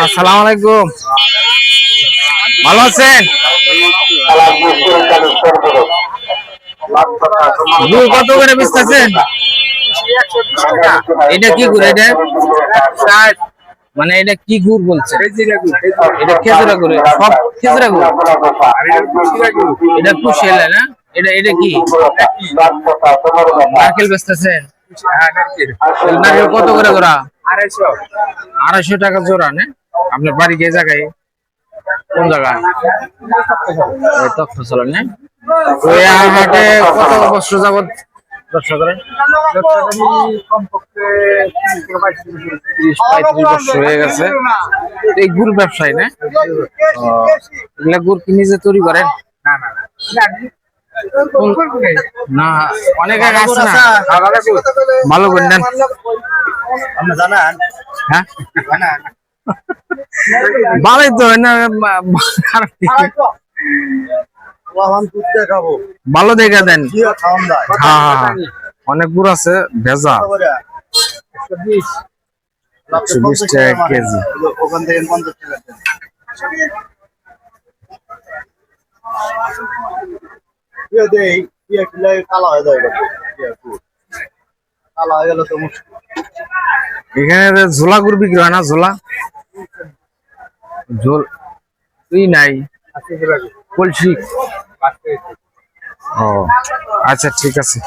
আসসালামু আলাইকুম, ভালো আছেন? গুড় কত করে বেচতেছেন? এটা কি গুড়? এটা মানে এটা কি গুড় বলছে? এটা খেজুরা গুড়, সব খেজুরা গুড়। এটা কুশিয়ালা না? এটা এটা কি নারকেল বেচতেছেন? নারকেল কত করে জোড়া? 250 টাকা জোড়া না? আপনার বাড়ি কে জায়গায়, কোন জায়গায়? তথ্য চলেন না? ওই হাটে কত বছর যাবত ব্যবসা করেন? 30-35 বছর হয়ে গেছে। এই গুড় ব্যবসায়ী না? এগুলা গুড় কি নিজে তৈরি করেন? না, অনেকে আছে না, ভালো করে নেন। হ্যাঁ, ভালোই তো না, খারাপ কি? ভালো দেখে দেন। হ্যাঁ, অনেক গুড় আছে ভেজা। 120 টাকা কেজি। ওখান থেকে 50 টাকা কালা হয়ে যায়, কালা হয়ে গেল তো মুশকিল। এখানে ঝোলা গুড় বিক্রি হয় না? ঝোলা ঝোল তুই নাই কলসি। ও আচ্ছা, ঠিক আছে।